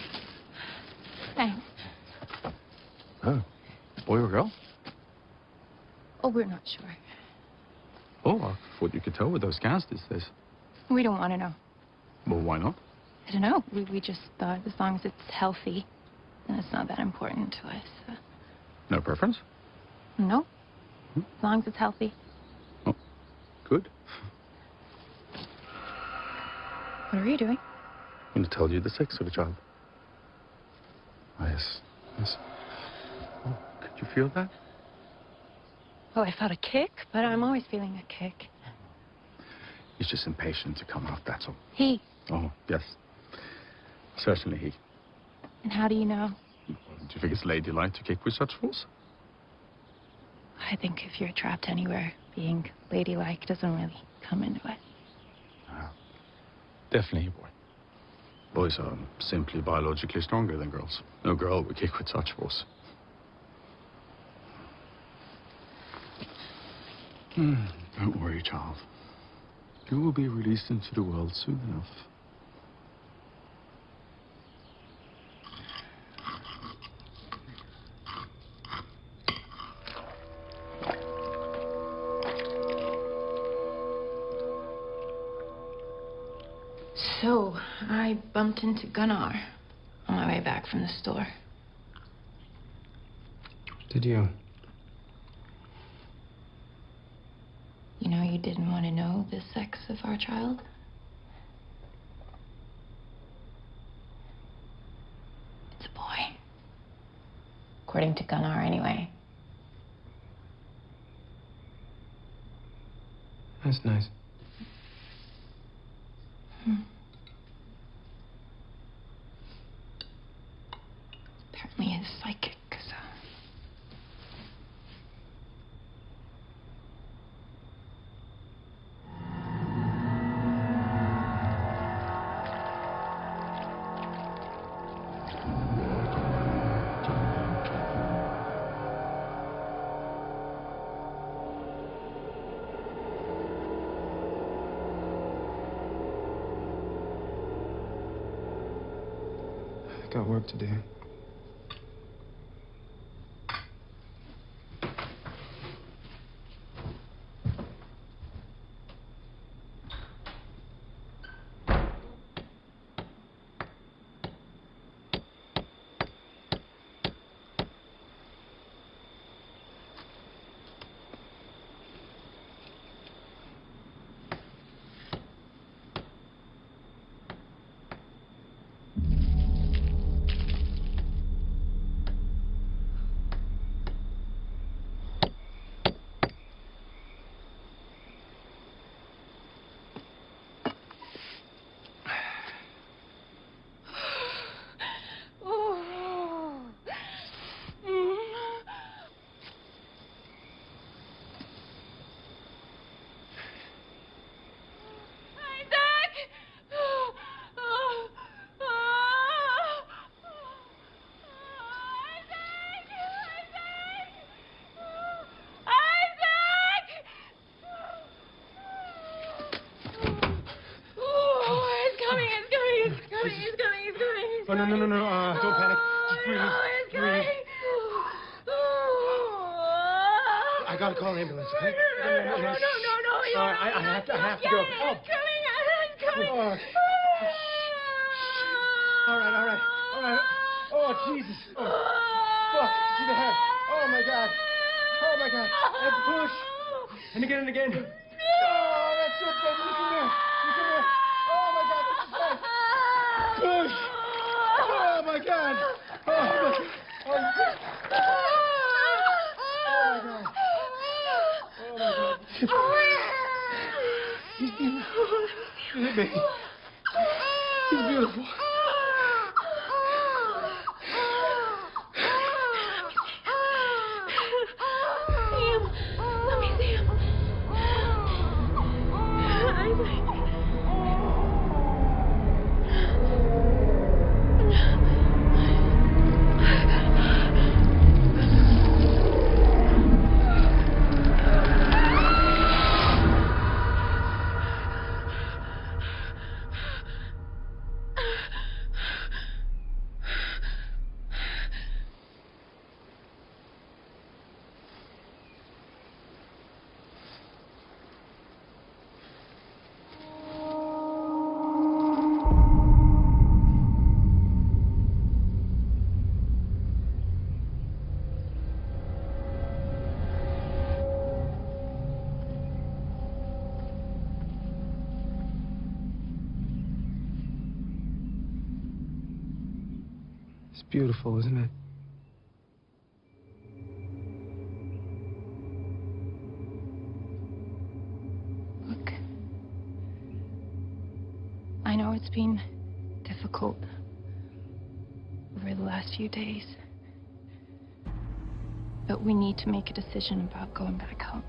Thanks. Oh, boy or girl? Oh, we're not sure. Oh, I thought you could tell with those scans these days. We don't want to know. Well, why not? I don't know. We just thought as long as it's healthy, then it's not that important to us. No preference? No. As long as it's healthy. Oh, good. What are you doing? I'm going to tell you the sex of the child. Oh, yes. Yes. Oh, could you feel that? Oh, I felt a kick, but I'm always feeling a kick. He's just impatient to come out, that's all. He. Oh, yes. Certainly he. And how do you know? Do you think it's ladylike to kick with such force? I think if you're trapped anywhere, being ladylike doesn't really come into it. Definitely a boy. Boys are simply biologically stronger than girls. No girl would kick with such force. Don't worry, child. You will be released into the world soon enough. So, I bumped into Gunnar on my way back from the store. Did you? You know you didn't want to know the sex of our child? It's a boy. According to Gunnar, anyway. That's nice. Apparently he's psychic, so... I got work to do. coming, he's coming, he's coming. Oh, no. Don't panic. Just breathe. Breathe. I gotta call an ambulance, okay? No. I have to go. He's coming. All right. Oh, Jesus. Oh, fuck. To the head. Oh, my God. And push. And again. Oh, that's it, baby. You can do it. Oh, my God. That's his head. Push. Oh, my God. Oh, my God. He's beautiful. Baby. He's beautiful. Let me see him. It's beautiful, isn't it? Look, I know it's been difficult over the last few days, but we need to make a decision about going back home.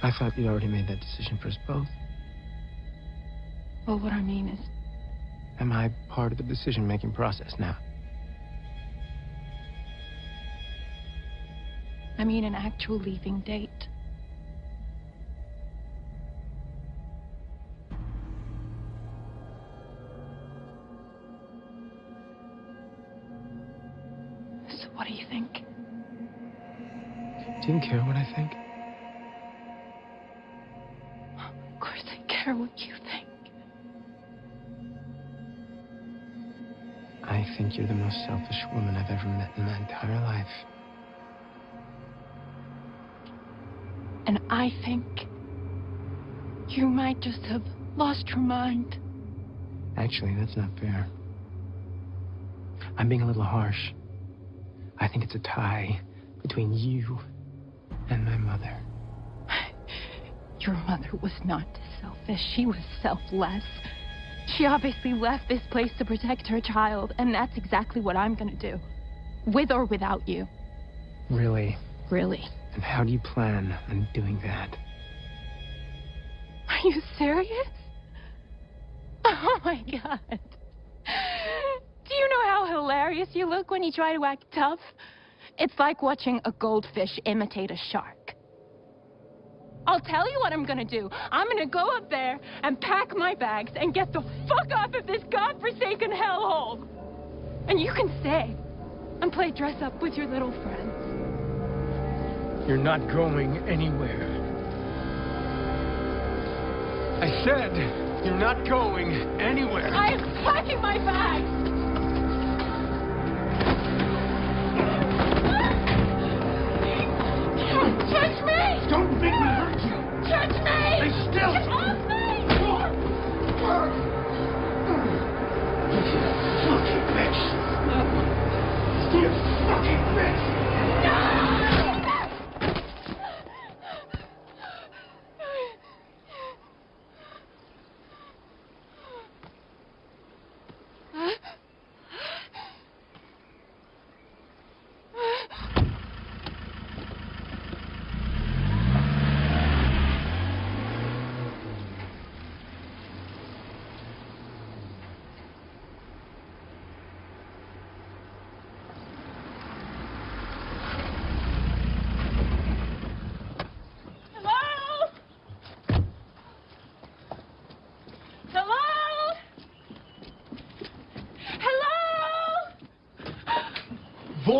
I thought you'd already made that decision for us both. Well, what I mean is, Am I part of the decision-making process now? I mean an actual leaving date. So what do you think? Do you care what I think? Of course I care what you think. I think you're the most selfish woman I've ever met in my entire life. And I think you might just have lost your mind. Actually, that's not fair. I'm being a little harsh. I think it's a tie between you and my mother. Your mother was not selfish. She was selfless. She obviously left this place to protect her child, and that's exactly what I'm gonna do. With or without you. Really? Really. And how do you plan on doing that? Are you serious? Oh my God. Do you know how hilarious you look when you try to act tough? It's like watching a goldfish imitate a shark. I'll tell you what I'm gonna do. I'm gonna go up there and pack my bags and get the fuck off of this godforsaken hellhole. And you can stay and play dress up with your little friends. You're not going anywhere. I said you're not going anywhere. I'm packing my bags. Touch me! Don't make me hurt you! Touch me! Stay still! Get off me! Fucking bitch! You fucking bitch! No!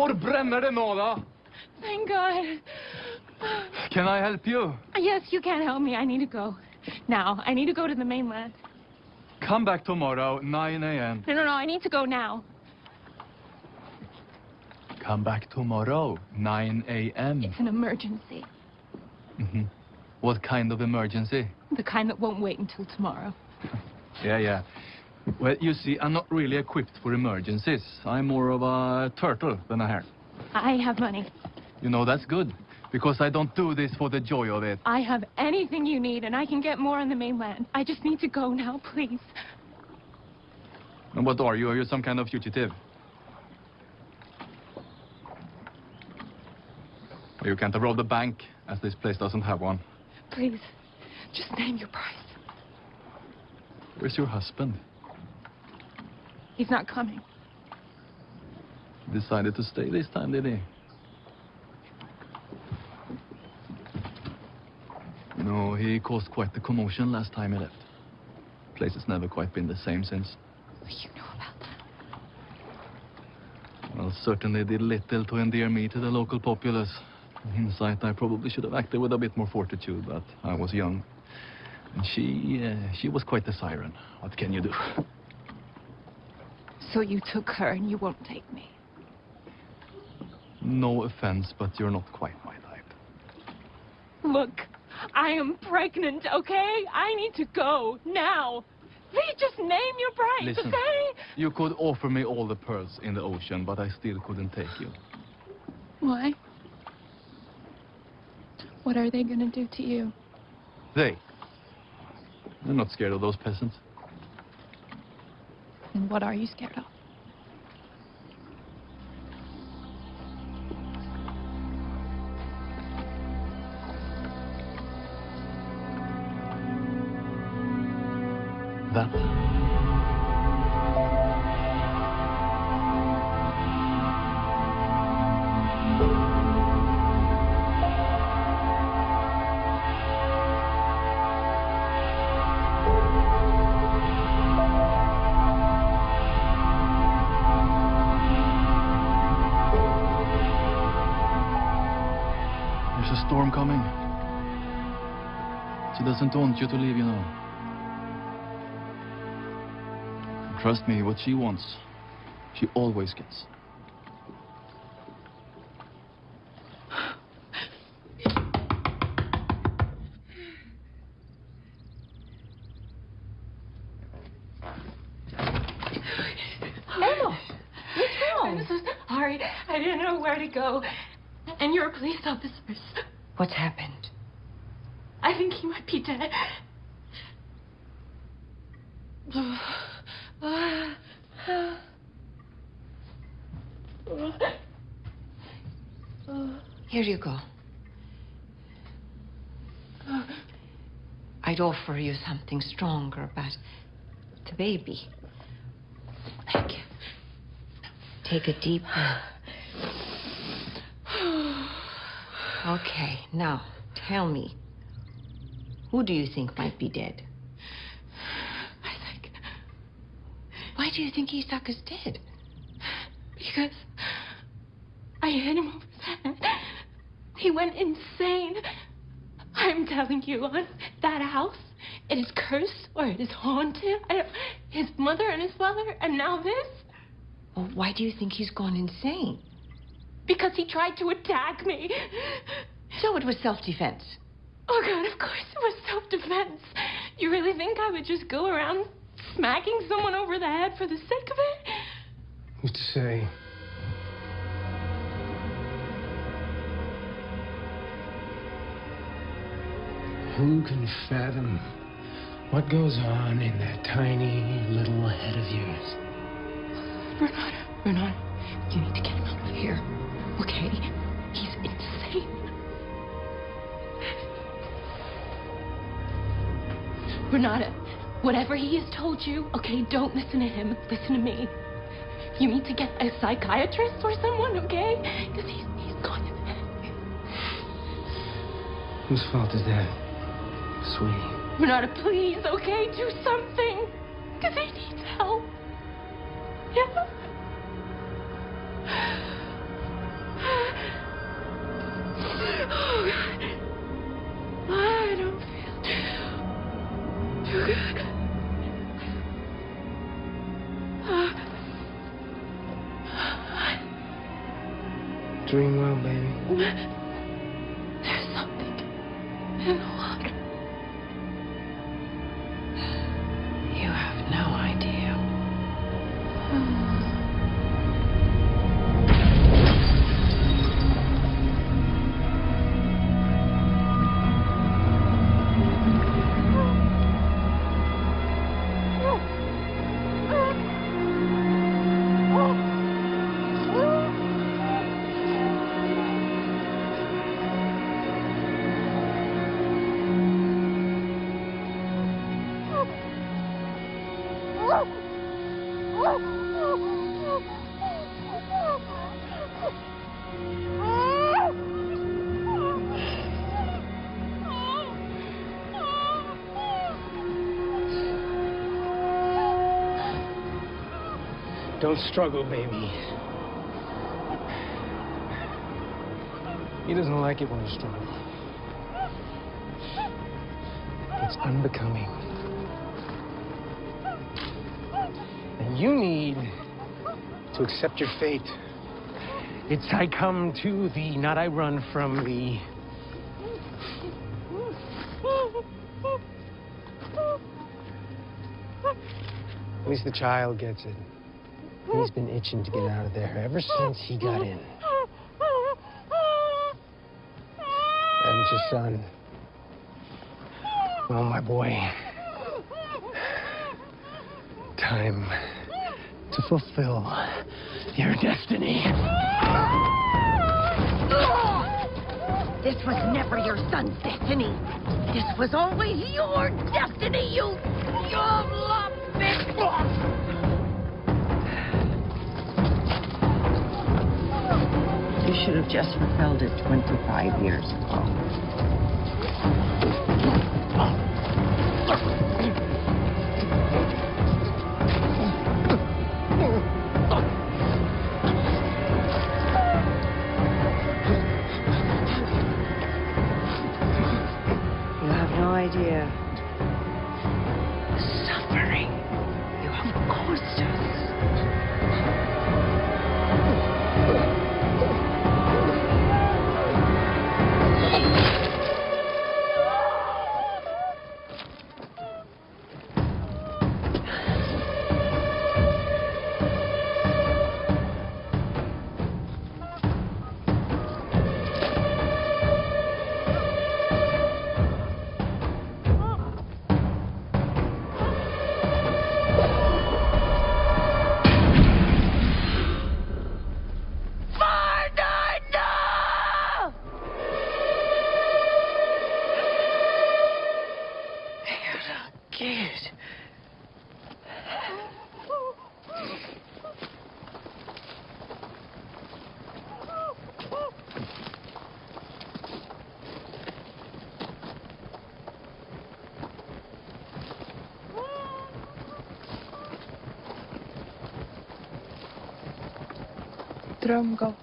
Hvor brenner det nå, da? Thank God. Can I help you? Yes, you can help me. I need to go. Now, I need to go to the mainland. Come back tomorrow, 9 a.m. No, I need to go now. Come back tomorrow, 9 a.m. It's an emergency. Mm-hmm. What kind of emergency? The kind that won't wait until tomorrow. Yeah. Well, you see, I'm not really equipped for emergencies. I'm more of a turtle than a hare. I have money. You know, that's good, because I don't do this for the joy of it. I have anything you need, and I can get more on the mainland. I just need to go now, please. And what are you? Are you some kind of fugitive? You can't rob the bank, as this place doesn't have one. Please, just name your price. Where's your husband? He's not coming. He decided to stay this time, did he? No, he caused quite the commotion last time he left. Place has never quite been the same since. You know about that? Well, certainly did little to endear me to the local populace. In hindsight, I probably should have acted with a bit more fortitude, but I was young. And she was quite a siren. What can you do? So you took her and you won't take me? No offense, but you're not quite my type. Look, I am pregnant, okay? I need to go, now. Please just name your price, Listen, okay? you could offer me all the pearls in the ocean, but I still couldn't take you. Why? What are they gonna do to you? They're not scared of those peasants. And what are you scared of? That. There's a storm coming. She doesn't want you to leave, you know. Trust me, what she wants, she always gets. Emma! What's wrong? I'm so sorry. I didn't know where to go. And you're a police officer. What's happened? I think he might be dead. Here you go. I'd offer you something stronger, but the baby. Thank you. Take a deep breath. Okay, now, tell me. Who do you think might be dead? Why do you think Isak is dead? Because I hit him over the head. He went insane. I'm telling you, that house, it is cursed or it is haunted. His mother and his father, and now this. Well, why do you think he's gone insane? Because he tried to attack me. So it was self-defense. Oh, God, of course it was self-defense. You really think I would just go around smacking someone over the head for the sake of it? Who's to say? Who can fathom what goes on in that tiny little head of yours? Bernard, you need to get him out of here. Okay? He's insane. Renata, whatever he has told you, okay, don't listen to him. Listen to me. You need to get a psychiatrist or someone, okay? Because he's gone in the head. Whose fault is that, sweetie? Renata, please, okay? Do something. Because he needs help. Yeah? Oh, God. I don't feel too good. Dream well, baby. There's something in the water. You have no idea. Don't struggle, baby. He doesn't like it when you struggle. It's unbecoming. And you need to accept your fate. It's I come to thee, not I run from thee. At least the child gets it. He's been itching to get out of there ever since he got in. Haven't you, son? Well, my boy, time to fulfill your destiny. This was never your son's destiny. This was always your destiny, you love bitch. You should have just fulfilled it 25 years ago. You have no idea the suffering you have caused us. Droom gott.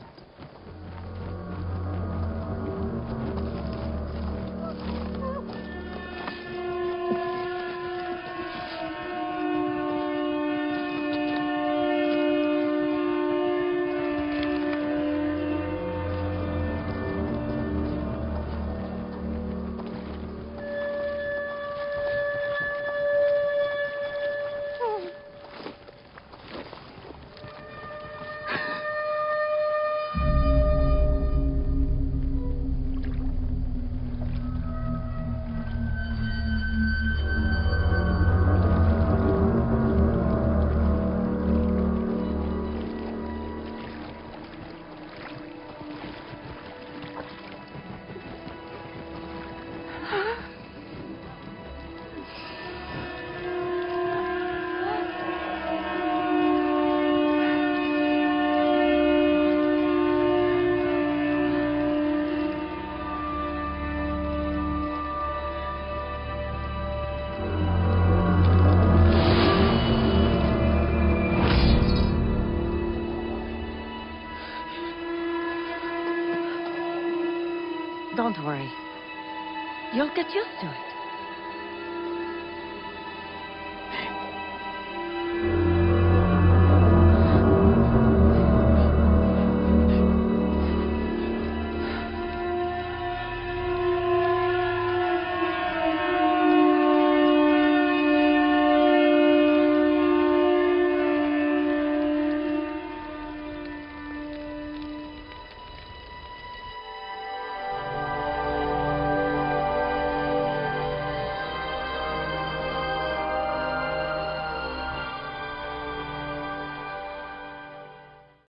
Don't worry. You'll get used to it.